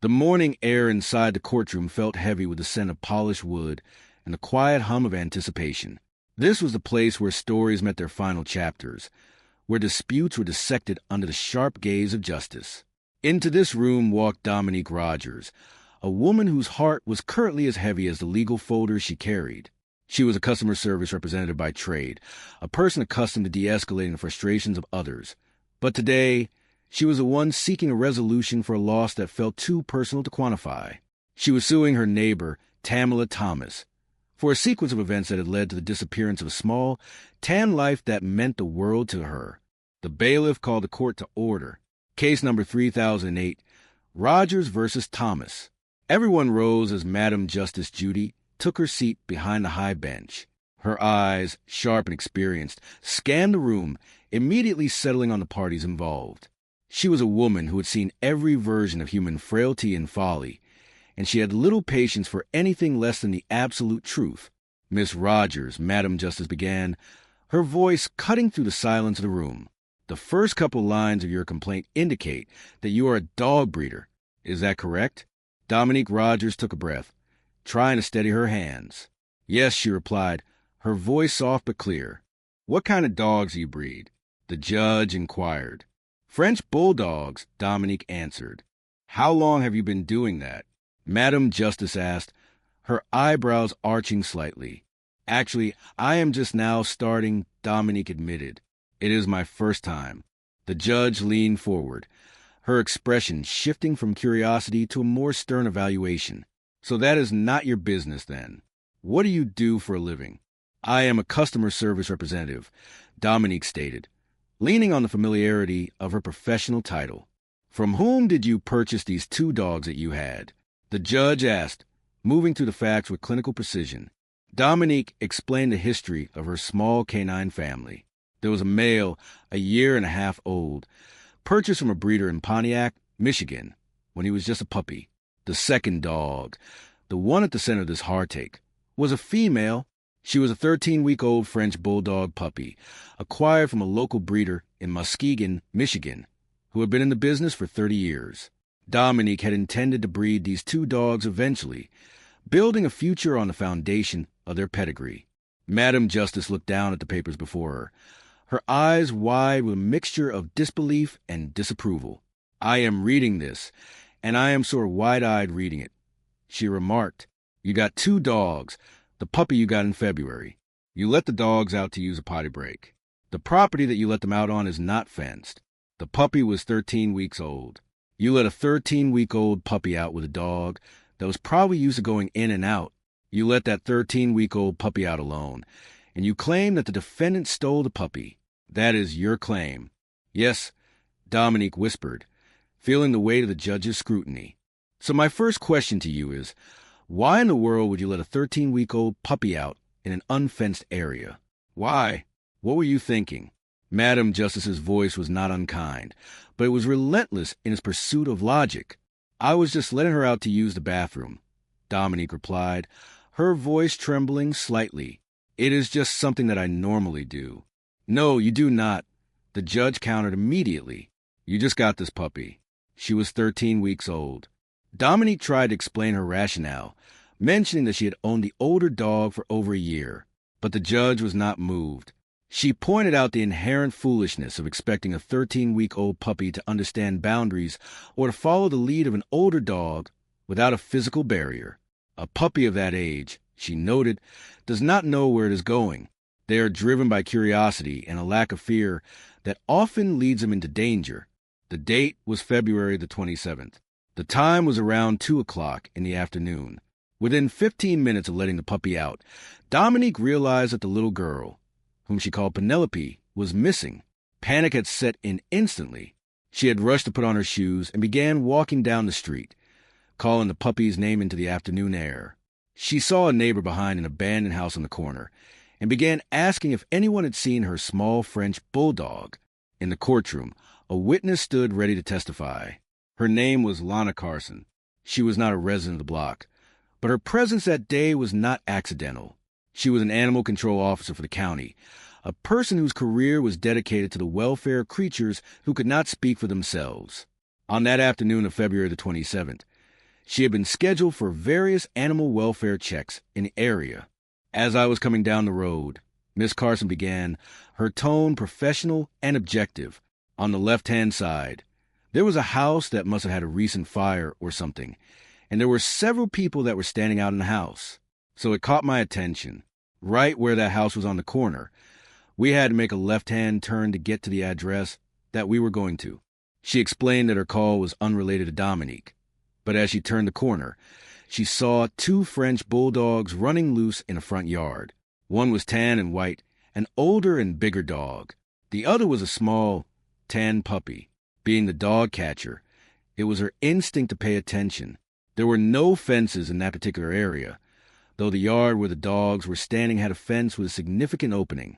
The morning air inside the courtroom felt heavy with the scent of polished wood and the quiet hum of anticipation. This was the place where stories met their final chapters, where disputes were dissected under the sharp gaze of justice. Into this room walked Dominique Rogers, a woman whose heart was currently as heavy as the legal folders she carried. She was a customer service representative by trade, a person accustomed to de-escalating the frustrations of others. But today, she was the one seeking a resolution for a loss that felt too personal to quantify. She was suing her neighbor, Tamala Thomas, for a sequence of events that had led to the disappearance of a small, tan life that meant the world to her. The bailiff called the court to order. Case number 3008, Rogers versus Thomas. Everyone rose as Madam Justice Judy took her seat behind the high bench. Her eyes, sharp and experienced, scanned the room, immediately settling on the parties involved. She was a woman who had seen every version of human frailty and folly, and she had little patience for anything less than the absolute truth. Miss Rogers, Madam Justice began, her voice cutting through the silence of the room. The first couple lines of your complaint indicate that you are a dog breeder. Is that correct? Dominique Rogers took a breath, trying to steady her hands. Yes, she replied, her voice soft but clear. What kind of dogs do you breed? The judge inquired. French bulldogs, Dominique answered. How long have you been doing that? Madam Justice asked, her eyebrows arching slightly. Actually, I am just now starting, Dominique admitted. It is my first time. The judge leaned forward, her expression shifting from curiosity to a more stern evaluation. So that is not your business, then. What do you do for a living? I am a customer service representative, Dominique stated, leaning on the familiarity of her professional title. From whom did you purchase these two dogs that you had? The judge asked, moving through the facts with clinical precision. Dominique explained the history of her small canine family. There was a male, a year and a half old, purchased from a breeder in Pontiac, Michigan, when he was just a puppy. The second dog, the one at the center of this heartache, was a female. She was a 13-week-old French bulldog puppy, acquired from a local breeder in Muskegon, Michigan, who had been in the business for 30 years. Dominique had intended to breed these two dogs eventually, building a future on the foundation of their pedigree. Madam Justice looked down at the papers before her eyes wide with a mixture of disbelief and disapproval. I am reading this, and I am sort of wide-eyed reading it. She remarked, You got two dogs, the puppy you got in February. You let the dogs out to use a potty break. The property that you let them out on is not fenced. The puppy was 13 weeks old. You let a 13-week-old puppy out with a dog that was probably used to going in and out. You let that 13-week-old puppy out alone, and you claim that the defendant stole the puppy. That is your claim. Yes, Dominique whispered, feeling the weight of the judge's scrutiny. So my first question to you is, why in the world would you let a 13-week-old puppy out in an unfenced area? Why? What were you thinking? Madam Justice's voice was not unkind, but it was relentless in its pursuit of logic. I was just letting her out to use the bathroom, Dominique replied, her voice trembling slightly. It is just something that I normally do. No, you do not. The judge countered immediately. You just got this puppy. She was 13 weeks old. Dominique tried to explain her rationale, mentioning that she had owned the older dog for over a year, but the judge was not moved. She pointed out the inherent foolishness of expecting a 13-week-old puppy to understand boundaries or to follow the lead of an older dog without a physical barrier. A puppy of that age, she noted, does not know where it is going. They are driven by curiosity and a lack of fear that often leads them into danger. The date was February the 27th. The time was around 2 o'clock in the afternoon. Within 15 minutes of letting the puppy out, Dominique realized that the little girl, whom she called Penelope, was missing. Panic had set in instantly. She had rushed to put on her shoes and began walking down the street, calling the puppy's name into the afternoon air. She saw a neighbor behind an abandoned house on the corner and began asking if anyone had seen her small French bulldog. In the courtroom, a witness stood ready to testify. Her name was Lana Carson. She was not a resident of the block, but her presence that day was not accidental. She was an animal control officer for the county, a person whose career was dedicated to the welfare of creatures who could not speak for themselves. On that afternoon of February the 27th, She had been scheduled for various animal welfare checks in the area. As I was coming down the road, Miss Carson began, her tone professional and objective. On the left-hand side, there was a house that must have had a recent fire or something, and there were several people that were standing out in the house. So it caught my attention. Right where that house was on the corner, we had to make a left-hand turn to get to the address that we were going to. She explained that her call was unrelated to Dominique, but as she turned the corner, she saw 2 French bulldogs running loose in a front yard. One was tan and white, an older and bigger dog. The other was a small, tan puppy. Being the dog catcher, it was her instinct to pay attention. There were no fences in that particular area, though the yard where the dogs were standing had a fence with a significant opening.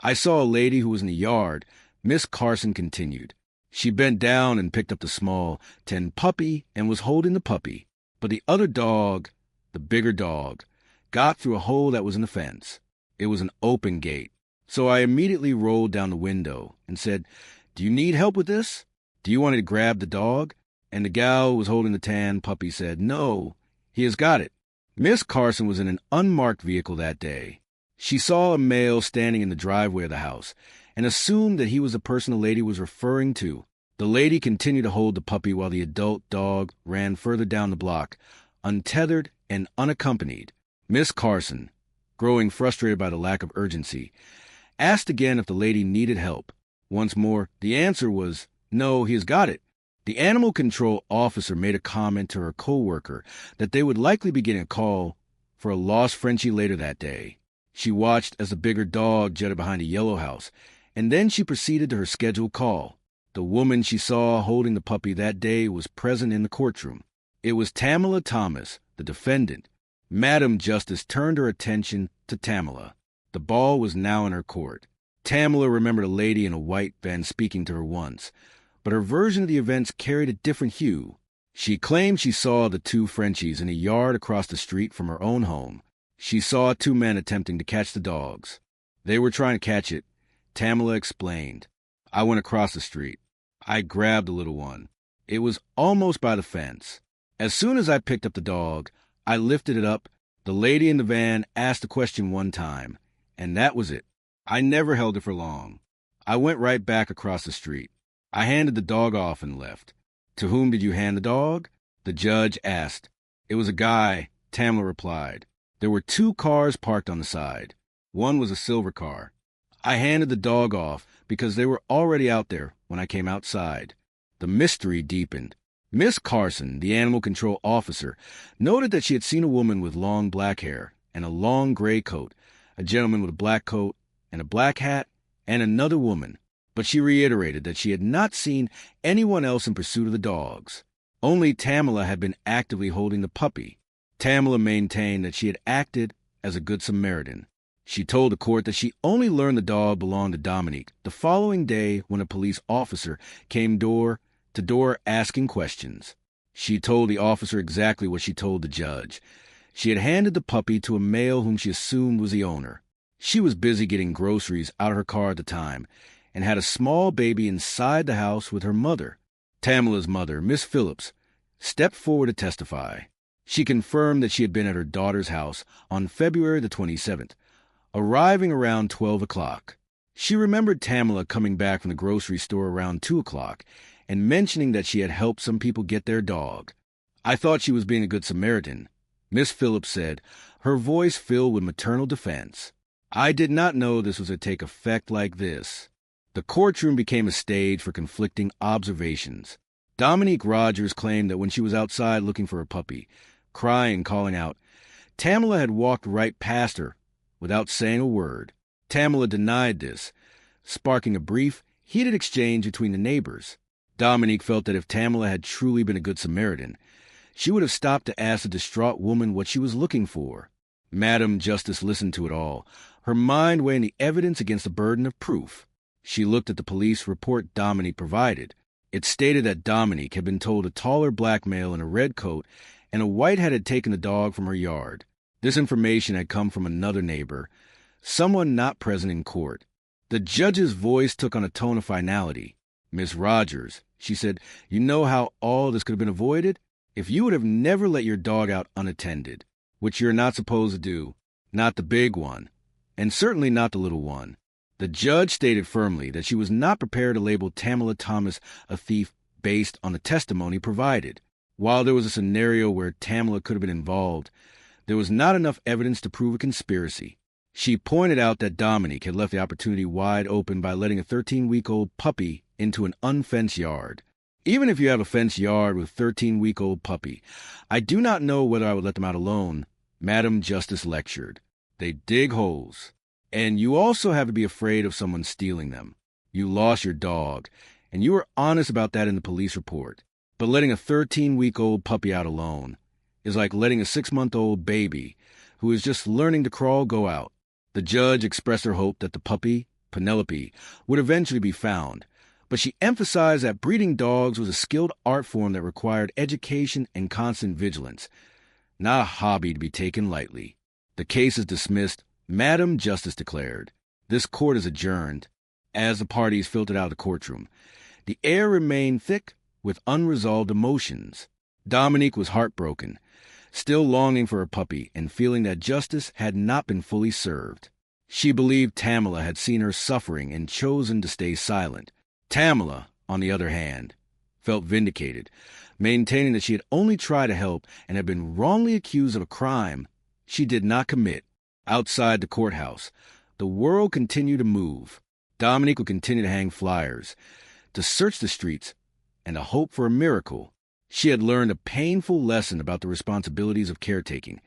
I saw a lady who was in the yard. Miss Carson continued. She bent down and picked up the small, tan puppy and was holding the puppy. But the other dog, the bigger dog, got through a hole that was in the fence. It was an open gate. So I immediately rolled down the window and said, "Do you need help with this? Do you want me to grab the dog?" And the gal who was holding the tan puppy said, "No, he has got it." Miss Carson was in an unmarked vehicle that day. She saw a male standing in the driveway of the house and assumed that he was the person the lady was referring to. The lady continued to hold the puppy while the adult dog ran further down the block, untethered and unaccompanied. Miss Carson, growing frustrated by the lack of urgency, asked again if the lady needed help. Once more, the answer was, "No, he has got it." The animal control officer made a comment to her co-worker that they would likely be getting a call for a lost Frenchie later that day. She watched as the bigger dog jetted behind a yellow house, and then she proceeded to her scheduled call. The woman she saw holding the puppy that day was present in the courtroom. It was Tamala Thomas, the defendant. Madam Justice turned her attention to Tamala. The ball was now in her court. Tamala remembered a lady in a white van speaking to her once, but her version of the events carried a different hue. She claimed she saw the 2 Frenchies in a yard across the street from her own home. She saw 2 men attempting to catch the dogs. They were trying to catch it. Tamala explained. I went across the street. I grabbed the little one. It was almost by the fence. As soon as I picked up the dog, I lifted it up. The lady in the van asked a question one time, and that was it. I never held it for long. I went right back across the street. I handed the dog off and left. To whom did you hand the dog? The judge asked. It was a guy, Tamla replied. There were 2 cars parked on the side. One was a silver car. I handed the dog off because they were already out there when I came outside. The mystery deepened. Miss Carson, the animal control officer, noted that she had seen a woman with long black hair and a long gray coat, a gentleman with a black coat and a black hat, and another woman, but she reiterated that she had not seen anyone else in pursuit of the dogs. Only Tamala had been actively holding the puppy. Tamala maintained that she had acted as a good Samaritan. She told the court that she only learned the dog belonged to Dominique the following day when a police officer came door to door asking questions. She told the officer exactly what she told the judge. She had handed the puppy to a male whom she assumed was the owner. She was busy getting groceries out of her car at the time and had a small baby inside the house with her mother. Tamala's mother, Miss Phillips, stepped forward to testify. She confirmed that she had been at her daughter's house on February the 27th, arriving around 12 o'clock. She remembered Tamala coming back from the grocery store around 2 o'clock and mentioning that she had helped some people get their dog. I thought she was being a good Samaritan, Miss Phillips said, her voice filled with maternal defense. I did not know this was to take effect like this. The courtroom became a stage for conflicting observations. Dominique Rogers claimed that when she was outside looking for her puppy, crying and calling out, Tamala had walked right past her without saying a word. Tamala denied this, sparking a brief, heated exchange between the neighbors. Dominique felt that if Tamala had truly been a good Samaritan, she would have stopped to ask the distraught woman what she was looking for. Madam Justice listened to it all, her mind weighing the evidence against the burden of proof. She looked at the police report Dominique provided. It stated that Dominique had been told a taller black male in a red coat and a whitehead had taken the dog from her yard. This information had come from another neighbor, someone not present in court. The judge's voice took on a tone of finality. Miss Rogers, she said, you know how all this could have been avoided? If you would have never let your dog out unattended, which you're not supposed to do, not the big one, and certainly not the little one, the judge stated firmly that she was not prepared to label Tamala Thomas a thief based on the testimony provided. While there was a scenario where Tamala could have been involved, there was not enough evidence to prove a conspiracy. She pointed out that Dominique had left the opportunity wide open by letting a 13-week-old puppy into an unfenced yard. Even if you have a fenced yard with a 13-week-old puppy, I do not know whether I would let them out alone, Madam Justice lectured. They dig holes. And you also have to be afraid of someone stealing them. You lost your dog, and you were honest about that in the police report. But letting a 13-week-old puppy out alone is like letting a 6-month-old baby who is just learning to crawl go out. The judge expressed her hope that the puppy, Penelope, would eventually be found, but she emphasized that breeding dogs was a skilled art form that required education and constant vigilance, not a hobby to be taken lightly. The case is dismissed, Madam Justice declared. This court is adjourned. As the parties filtered out of the courtroom, the air remained thick with unresolved emotions. Dominique was heartbroken, still longing for her puppy and feeling that justice had not been fully served. She believed Tamala had seen her suffering and chosen to stay silent. Tamala, on the other hand, felt vindicated, maintaining that she had only tried to help and had been wrongly accused of a crime she did not commit. Outside the courthouse, the world continued to move. Dominique would continue to hang flyers, to search the streets, and to hope for a miracle. She had learned a painful lesson about the responsibilities of caretaking,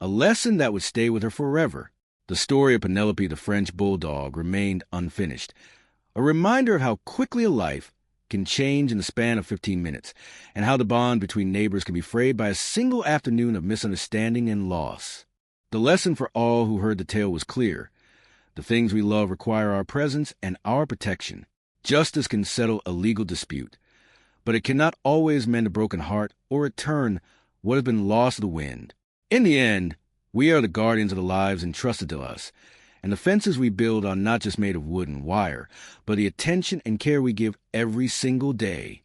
a lesson that would stay with her forever. The story of Penelope the French bulldog remained unfinished, a reminder of how quickly a life can change in the span of 15 minutes, and how the bond between neighbors can be frayed by a single afternoon of misunderstanding and loss. The lesson for all who heard the tale was clear. The things we love require our presence and our protection. Justice can settle a legal dispute, but it cannot always mend a broken heart or return what has been lost to the wind. In the end, we are the guardians of the lives entrusted to us, and the fences we build are not just made of wood and wire, but the attention and care we give every single day.